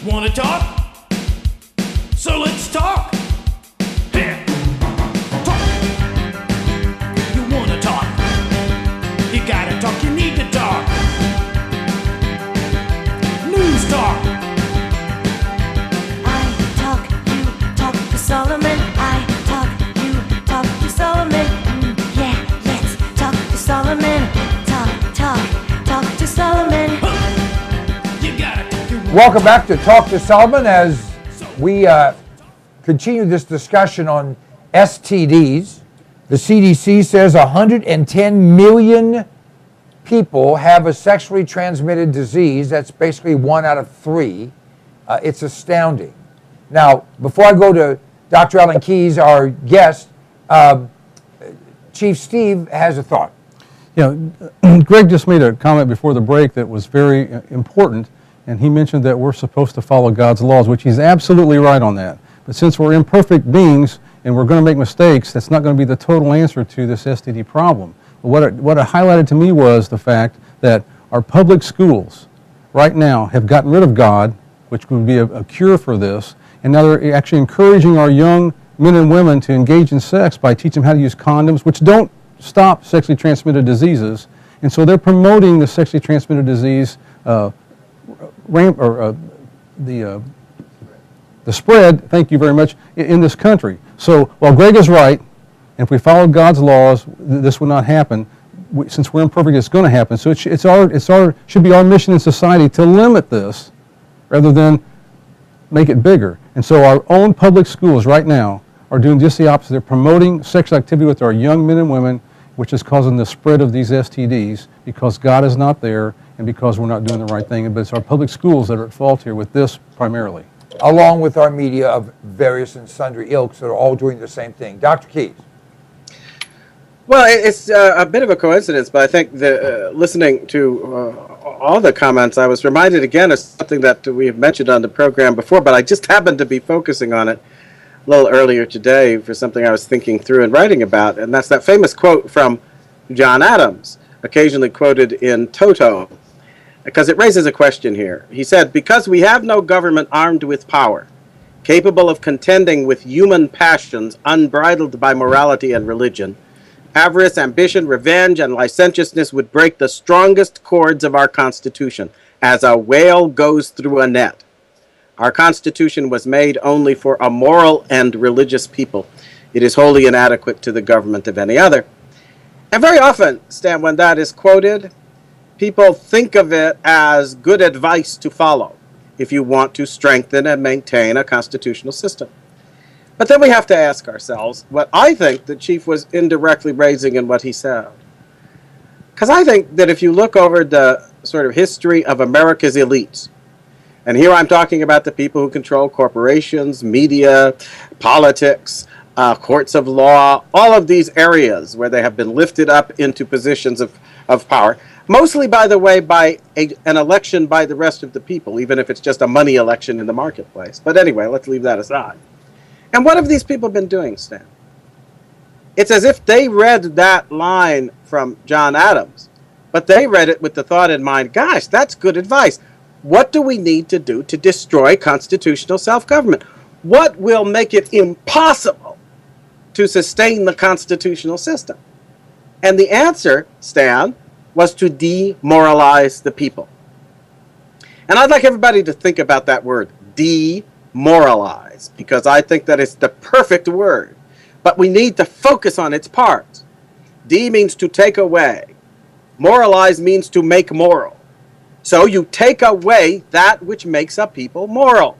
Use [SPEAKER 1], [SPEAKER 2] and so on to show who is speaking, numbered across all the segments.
[SPEAKER 1] Wanna talk? So let's talk. Here. Talk. You wanna talk? You gotta talk, you need to talk. News talk.
[SPEAKER 2] I talk, you talk to Solomon. I talk, you talk to Solomon. Yeah, let's talk to Solomon. Talk to Solomon.
[SPEAKER 1] You gotta talk.
[SPEAKER 3] Welcome back to Talk to Solomon as we continue this discussion on STDs. The CDC says 110 million people have a sexually transmitted disease. That's basically 1 out of 3. It's astounding. Now, before I go to Dr. Alan Keyes, our guest, Chief Steve has a thought.
[SPEAKER 4] Greg just made a comment before the break that was very important, and he mentioned that we're supposed to follow God's laws, which he's absolutely right on that. But since we're imperfect beings and we're going to make mistakes, that's not going to be the total answer to this STD problem. What it highlighted to me was the fact that our public schools right now have gotten rid of God, which would be a cure for this, and now they're actually encouraging our young men and women to engage in sex by teaching them how to use condoms, which don't stop sexually transmitted diseases. And so they're promoting the sexually transmitted disease the spread, thank you very much, in this country. So while Greg is right, and if we follow God's laws, this would not happen. Since we're imperfect, it's going to happen. So it should be our mission in society to limit this rather than make it bigger. And so our own public schools right now are doing just the opposite. They're promoting sexual activity with our young men and women, which is causing the spread of these STDs because God is not there and because we're not doing the right thing. But it's our public schools that are at fault here with this primarily.
[SPEAKER 3] Along with our media of various and sundry ilks that are all doing the same thing. Dr. Keyes.
[SPEAKER 5] Well, it's a bit of a coincidence, but I think listening to all the comments, I was reminded again of something that we have mentioned on the program before, but I just happened to be focusing on it a little earlier today for something I was thinking through and writing about, and that's that famous quote from John Adams, occasionally quoted in Toto, because it raises a question here. He said, "Because we have no government armed with power, capable of contending with human passions unbridled by morality and religion, avarice, ambition, revenge, and licentiousness would break the strongest cords of our Constitution, as a whale goes through a net. Our Constitution was made only for a moral and religious people. It is wholly inadequate to the government of any other." And very often, Stan, when that is quoted, people think of it as good advice to follow if you want to strengthen and maintain a constitutional system. But then we have to ask ourselves what I think the Chief was indirectly raising in what he said. Because I think that if you look over the sort of history of America's elites, and here I'm talking about the people who control corporations, media, politics, courts of law, all of these areas where they have been lifted up into positions of power, mostly, by the way, by an election by the rest of the people, even if it's just a money election in the marketplace. But anyway, let's leave that aside. And what have these people been doing, Stan? It's as if they read that line from John Adams, but they read it with the thought in mind, gosh, that's good advice. What do we need to do to destroy constitutional self-government? What will make it impossible to sustain the constitutional system? And the answer, Stan, was to demoralize the people. And I'd like everybody to think about that word, demoralize, because I think that it's the perfect word. But we need to focus on its parts. D means to take away. Moralize means to make moral. So you take away that which makes a people moral,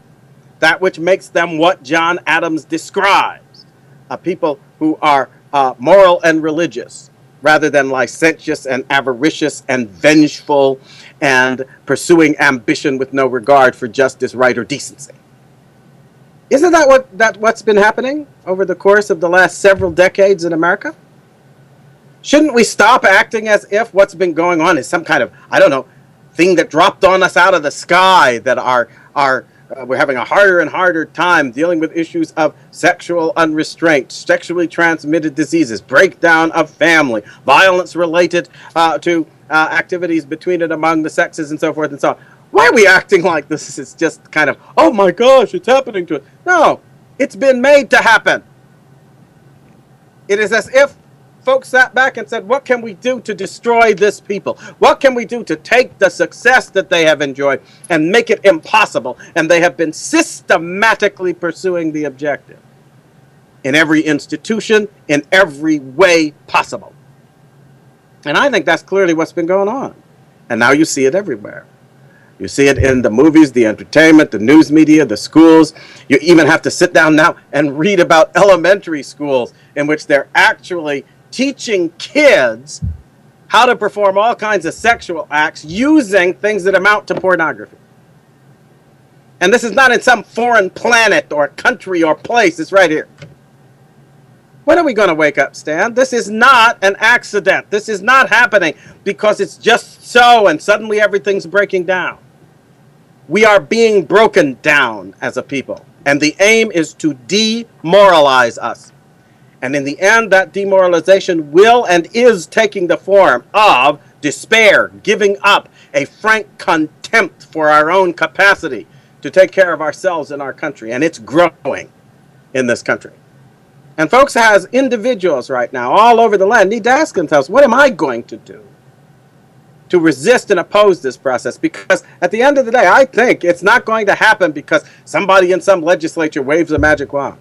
[SPEAKER 5] that which makes them what John Adams describes, a people who are moral and religious, rather than licentious and avaricious and vengeful and pursuing ambition with no regard for justice, right, or decency. Isn't that what's been happening over the course of the last several decades in America? Shouldn't we stop acting as if what's been going on is some kind of, I don't know, thing that dropped on us out of the sky, that we're having a harder and harder time dealing with issues of sexual unrestraint, sexually transmitted diseases, breakdown of family, violence related to activities between and among the sexes, and so forth and so on. Why are we acting like this is just kind of, oh my gosh, it's happening to us? No, it's been made to happen. It is as if folks sat back and said, what can we do to destroy this people? What can we do to take the success that they have enjoyed and make it impossible? And they have been systematically pursuing the objective in every institution, in every way possible. And I think that's clearly what's been going on. And now you see it everywhere. You see it in the movies, the entertainment, the news media, the schools. You even have to sit down now and read about elementary schools in which they're actually teaching kids how to perform all kinds of sexual acts using things that amount to pornography. And this is not in some foreign planet or country or place. It's right here. When are we going to wake up, Stan? This is not an accident. This is not happening because it's just so and suddenly everything's breaking down. We are being broken down as a people. And the aim is to demoralize us. And in the end, that demoralization will and is taking the form of despair, giving up, a frank contempt for our own capacity to take care of ourselves and our country. And it's growing in this country. And folks, as individuals right now all over the land, need to ask themselves, what am I going to do to resist and oppose this process? Because at the end of the day, I think it's not going to happen because somebody in some legislature waves a magic wand.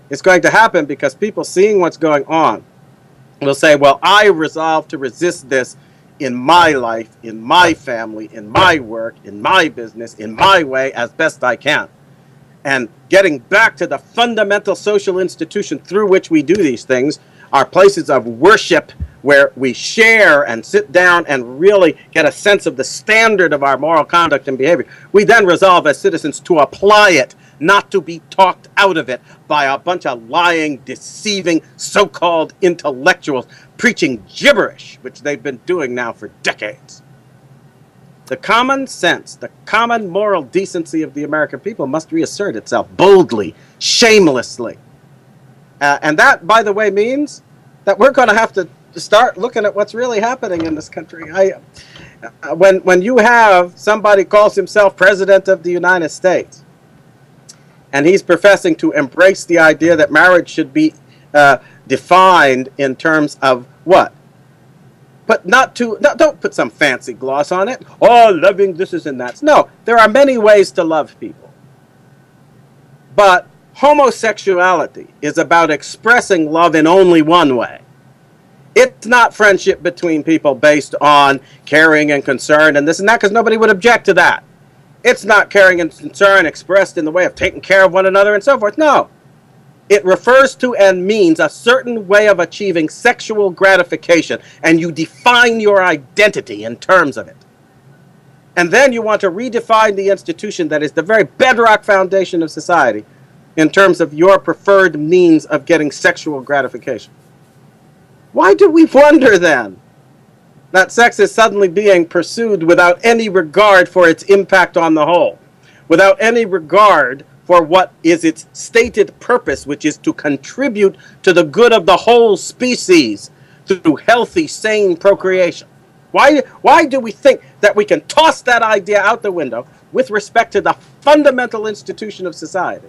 [SPEAKER 5] It's going to happen because people seeing what's going on will say, well, I resolve to resist this in my life, in my family, in my work, in my business, in my way, as best I can. And getting back to the fundamental social institution through which we do these things are places of worship where we share and sit down and really get a sense of the standard of our moral conduct and behavior. We then resolve as citizens to apply it, not to be talked out of it by a bunch of lying, deceiving, so-called intellectuals preaching gibberish, which they've been doing now for decades. The common sense, the common moral decency of the American people must reassert itself boldly, shamelessly. And that, by the way, means that we're going to have to start looking at what's really happening in this country. When you have somebody calls himself President of the United States, and he's professing to embrace the idea that marriage should be defined in terms of what? But don't put some fancy gloss on it. Oh, loving this is and that. No, there are many ways to love people. But homosexuality is about expressing love in only one way. It's not friendship between people based on caring and concern and this and that, because nobody would object to that. It's not caring and concern expressed in the way of taking care of one another and so forth. No. It refers to and means a certain way of achieving sexual gratification, and you define your identity in terms of it. And then you want to redefine the institution that is the very bedrock foundation of society in terms of your preferred means of getting sexual gratification. Why do we wonder then that sex is suddenly being pursued without any regard for its impact on the whole, without any regard for what is its stated purpose, which is to contribute to the good of the whole species through healthy, sane procreation? Why do we think that we can toss that idea out the window with respect to the fundamental institution of society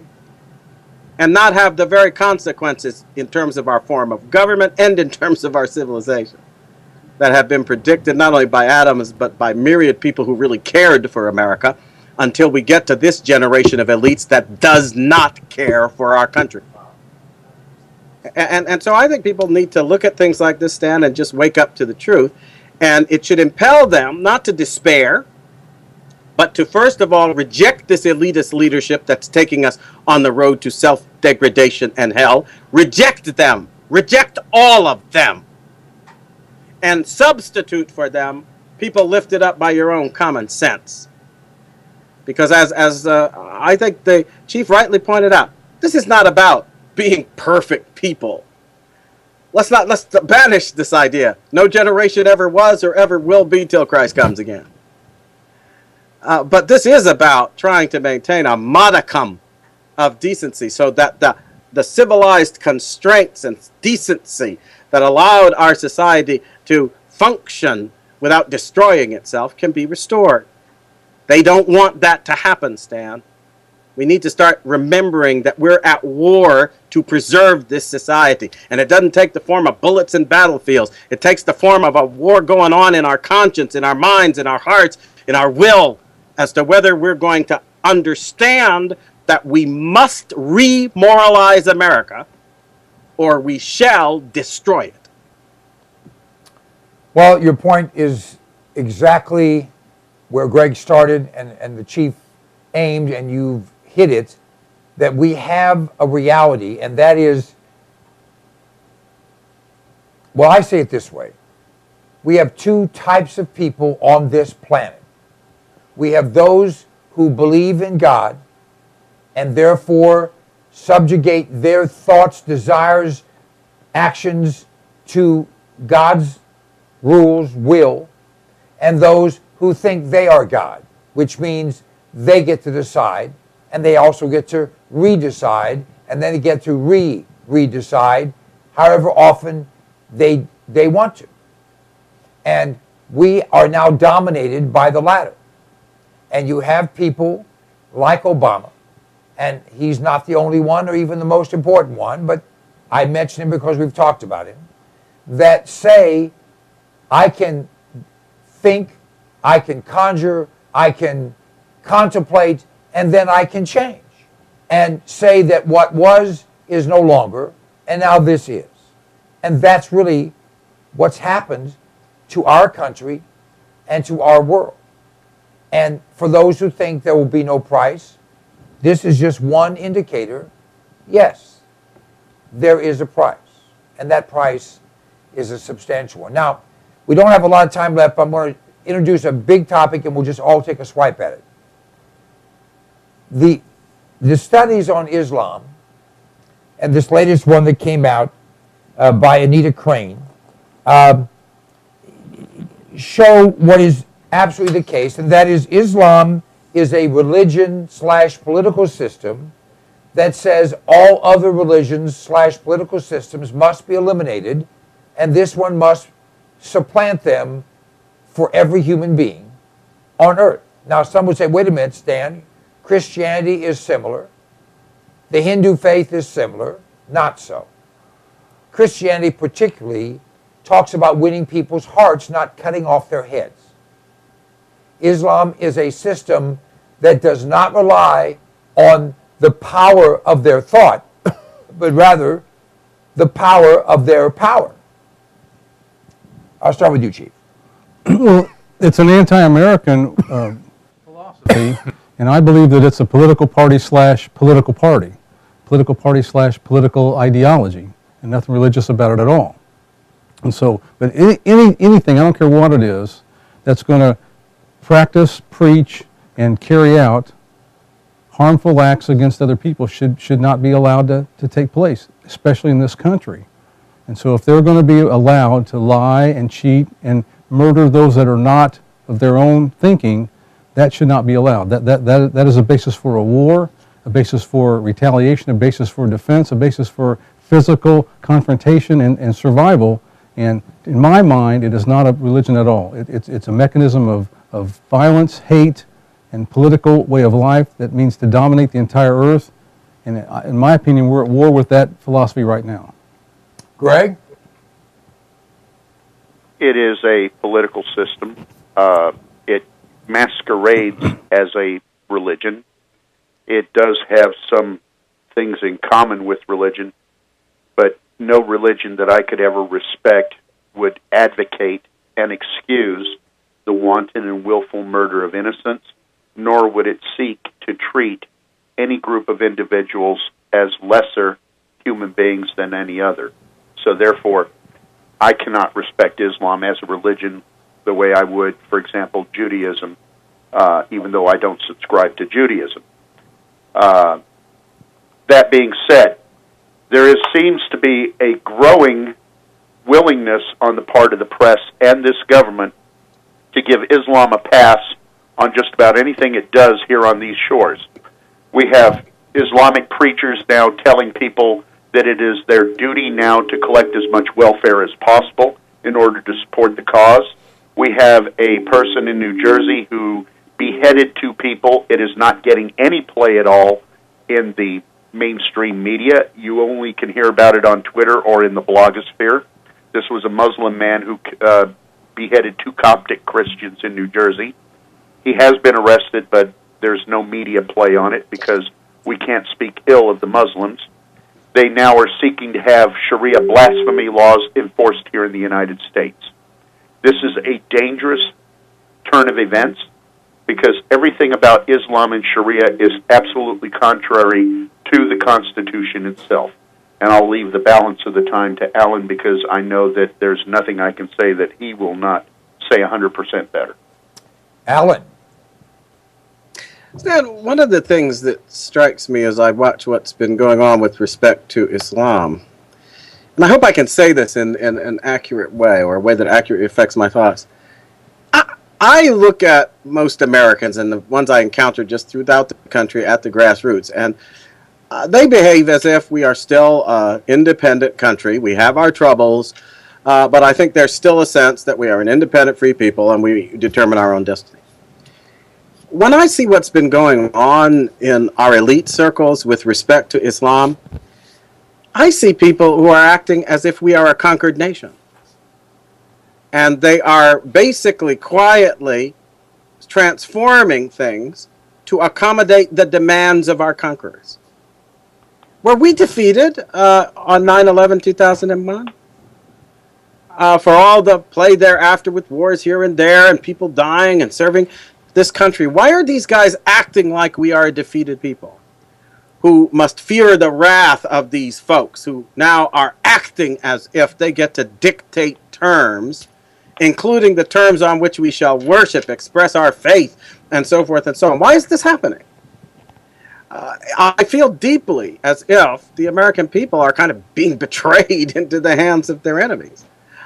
[SPEAKER 5] and not have the very consequences in terms of our form of government and in terms of our civilization that have been predicted not only by Adams but by myriad people who really cared for America, until we get to this generation of elites that does not care for our country. And so I think people need to look at things like this, Stan, and just wake up to the truth. And it should impel them not to despair, but to first of all reject this elitist leadership that's taking us on the road to self-degradation and hell. Reject them. Reject all of them. And substitute for them people lifted up by your own common sense. Because as I think the chief rightly pointed out, this is not about being perfect people. Let's banish this idea. No generation ever was or ever will be till Christ comes again. But this is about trying to maintain a modicum of decency so that the civilized constraints and decency that allowed our society to function without destroying itself can be restored. They don't want that to happen, Stan. We need to start remembering that we're at war to preserve this society. And it doesn't take the form of bullets and battlefields. It takes the form of a war going on in our conscience, in our minds, in our hearts, in our will, as to whether we're going to understand that we must remoralize America or we shall destroy it.
[SPEAKER 3] Well, your point is exactly where Greg started and the chief aimed, and you've hit it, that we have a reality, and that is, well, I say it this way. We have two types of people on this planet. We have those who believe in God and therefore subjugate their thoughts, desires, actions to God's rules, will, and those who think they are God, which means they get to decide, and they also get to redecide, and then they get to redecide however often they want to. And we are now dominated by the latter. And you have people like Obama, and he's not the only one or even the most important one, but I mention him because we've talked about him, that say, I can think, I can conjure, I can contemplate, and then I can change. And say that what was is no longer, and now this is. And that's really what's happened to our country and to our world. And for those who think there will be no price, this is just one indicator. Yes, there is a price. And that price is a substantial one. Now, we don't have a lot of time left, but I'm going to introduce a big topic and we'll just all take a swipe at it. The studies on Islam, and this latest one that came out by Anita Crane, show what is absolutely the case, and that is Islam is a religion/political system that says all other religions/political systems must be eliminated, and this one must supplant them for every human being on earth. Now, some would say, wait a minute, Stan, Christianity is similar. The Hindu faith is similar. Not so. Christianity particularly talks about winning people's hearts, not cutting off their heads. Islam is a system that does not rely on the power of their thought, but rather the power of their power. I'll start with you, Chief.
[SPEAKER 4] Well, it's an anti-American philosophy, and I believe that it's a political party / political party. Political party / political ideology, and nothing religious about it at all. And so, but anything, I don't care what it is, that's going to practice, preach, and carry out harmful acts against other people should not be allowed to take place, especially in this country. And so if they're going to be allowed to lie and cheat and murder those that are not of their own thinking, that should not be allowed. That is a basis for a war, a basis for retaliation, a basis for defense, a basis for physical confrontation and survival. And in my mind, it is not a religion at all. It's a mechanism of violence, hate, and political way of life that means to dominate the entire earth. And in my opinion, we're at war with that philosophy right now.
[SPEAKER 3] Greg?
[SPEAKER 6] It is a political system. It masquerades as a religion. It does have some things in common with religion, but no religion that I could ever respect would advocate and excuse the wanton and willful murder of innocents, nor would it seek to treat any group of individuals as lesser human beings than any other. So therefore, I cannot respect Islam as a religion the way I would, for example, Judaism, even though I don't subscribe to Judaism. That being said, there seems to be a growing willingness on the part of the press and this government to give Islam a pass on just about anything it does here on these shores. We have Islamic preachers now telling people that it is their duty now to collect as much welfare as possible in order to support the cause. We have a person in New Jersey who beheaded two people. It is not getting any play at all in the mainstream media. You only can hear about it on Twitter or in the blogosphere. This was a Muslim man who beheaded two Coptic Christians in New Jersey. He has been arrested, but there's no media play on it because we can't speak ill of the Muslims. They now are seeking to have Sharia blasphemy laws enforced here in the United States. This is a dangerous turn of events because everything about Islam and Sharia is absolutely contrary to the Constitution itself. And I'll leave the balance of the time to Alan because I know that there's nothing I can say that he will not say 100% better.
[SPEAKER 3] Alan.
[SPEAKER 5] Stan, one of the things that strikes me as I watch what's been going on with respect to Islam, and I hope I can say this in an accurate way, or a way that accurately affects my thoughts. I look at most Americans and the ones I encounter just throughout the country at the grassroots, and they behave as if we are still an independent country. We have our troubles, but I think there's still a sense that we are an independent, free people, and we determine our own destiny. When I see what's been going on in our elite circles with respect to Islam, I see people who are acting as if we are a conquered nation. And they are basically quietly transforming things to accommodate the demands of our conquerors. Were we defeated on 9/11/2001? For all the play thereafter with wars here and there and people dying and serving this country, why are these guys acting like we are a defeated people who must fear the wrath of these folks who now are acting as if they get to dictate terms, including the terms on which we shall worship, express our faith, and so forth and so on? Why is this happening? I feel deeply as if the American people are kind of being betrayed into the hands of their enemies.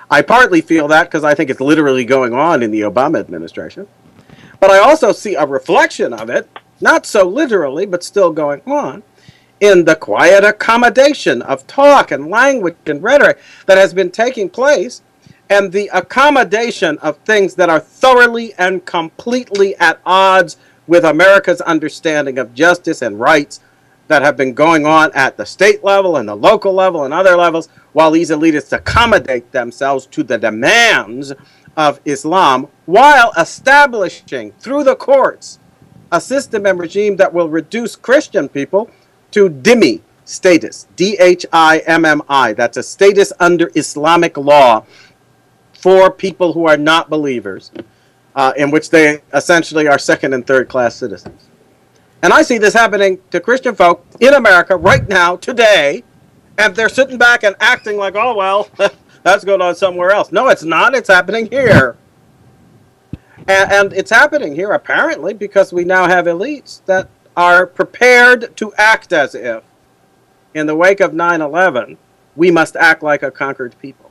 [SPEAKER 5] I partly feel that because I think it's literally going on in the Obama administration. But I also see a reflection of it, not so literally, but still going on, in the quiet accommodation of talk and language and rhetoric that has been taking place, and the accommodation of things that are thoroughly and completely at odds with America's understanding of justice and rights that have been going on at the state level and the local level and other levels, while these elitists accommodate themselves to the demands of Islam, while establishing through the courts a system and regime that will reduce Christian people to dhimmi status, D-H-I-M-M-I. That's a status under Islamic law for people who are not believers, in which they essentially are second and third class citizens. And I see this happening to Christian folk in America right now, today, and they're sitting back and acting like, oh, well, that's going on somewhere else. No, it's not. It's happening here. And it's happening here, apparently, because we now have elites that are prepared to act as if, in the wake of 9/11, we must act like a conquered people.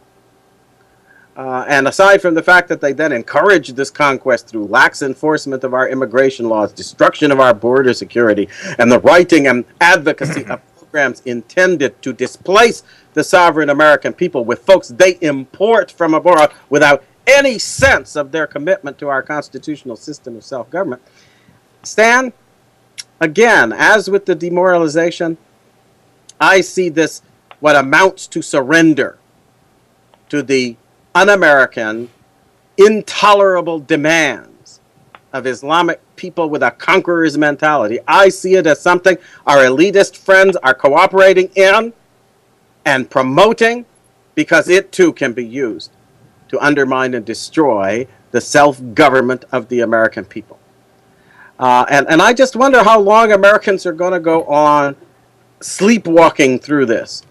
[SPEAKER 5] And aside from the fact that they then encourage this conquest through lax enforcement of our immigration laws, destruction of our border security, and the writing and advocacy of programs intended to displace the sovereign American people with folks they import from abroad without any sense of their commitment to our constitutional system of self-government. Stan, again, as with the demoralization, I see this, what amounts to surrender to the un-American, intolerable demands of Islamic people with a conqueror's mentality. I see it as something our elitist friends are cooperating in and promoting, because it too can be used to undermine and destroy the self-government of the American people. And I just wonder how long Americans are going to go on sleepwalking through this,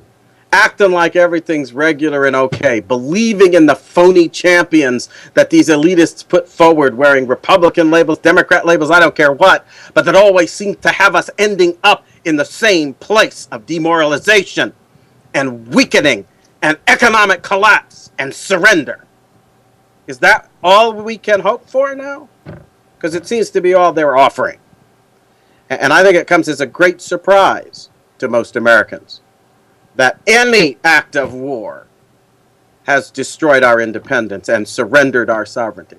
[SPEAKER 5] acting like everything's regular and okay, believing in the phony champions that these elitists put forward, wearing Republican labels, Democrat labels, I don't care what, but that always seem to have us ending up in the same place of demoralization and weakening and economic collapse and surrender. Is that all we can hope for now? Because it seems to be all they're offering. And I think it comes as a great surprise to most Americans that any act of war has destroyed our independence and surrendered our sovereignty.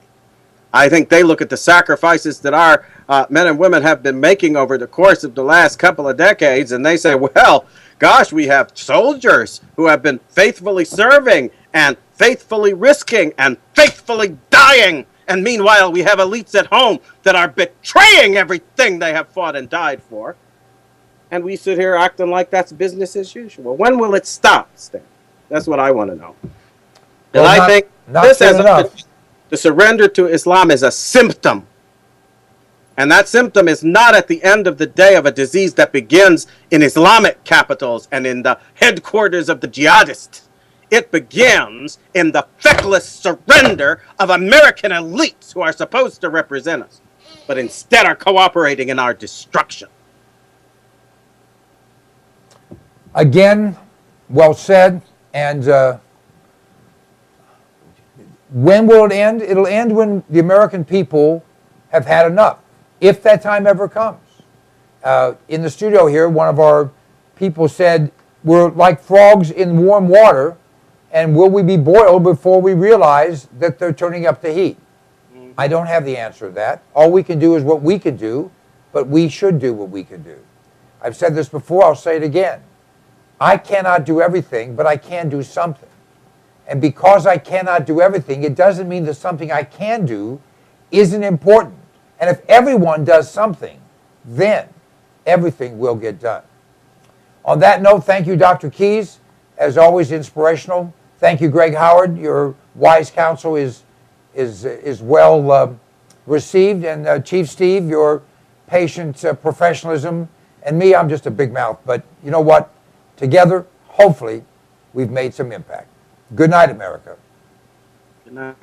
[SPEAKER 5] I think they look at the sacrifices that our men and women have been making over the course of the last couple of decades, and they say, well, gosh, we have soldiers who have been faithfully serving and faithfully risking and faithfully dying. And meanwhile, we have elites at home that are betraying everything they have fought and died for. And we sit here acting like that's business as usual. When will it stop, Stan? That's what I want to know. And I think this is the surrender to Islam is a symptom. And that symptom is not at the end of the day of a disease that begins in Islamic capitals and in the headquarters of the jihadists. It begins in the feckless surrender of American elites who are supposed to represent us, but instead are cooperating in our destruction.
[SPEAKER 3] Again, well said. And when will it end? It'll end when the American people have had enough, if that time ever comes. In the studio here, one of our people said, we're like frogs in warm water, and will we be boiled before we realize that they're turning up the heat? I don't have the answer to that. All we can do is what we can do, but we should do what we can do. I've said this before, I'll say it again. I cannot do everything, but I can do something. And because I cannot do everything, it doesn't mean that something I can do isn't important. And if everyone does something, then everything will get done. On that note, thank you, Dr. Keyes. As always, inspirational. Thank you, Greg Howard. Your wise counsel is well received. And Chief Steve, your patient professionalism. And me, I'm just a big mouth. But you know what? Together, hopefully, we've made some impact. Good night, America.
[SPEAKER 5] Good night.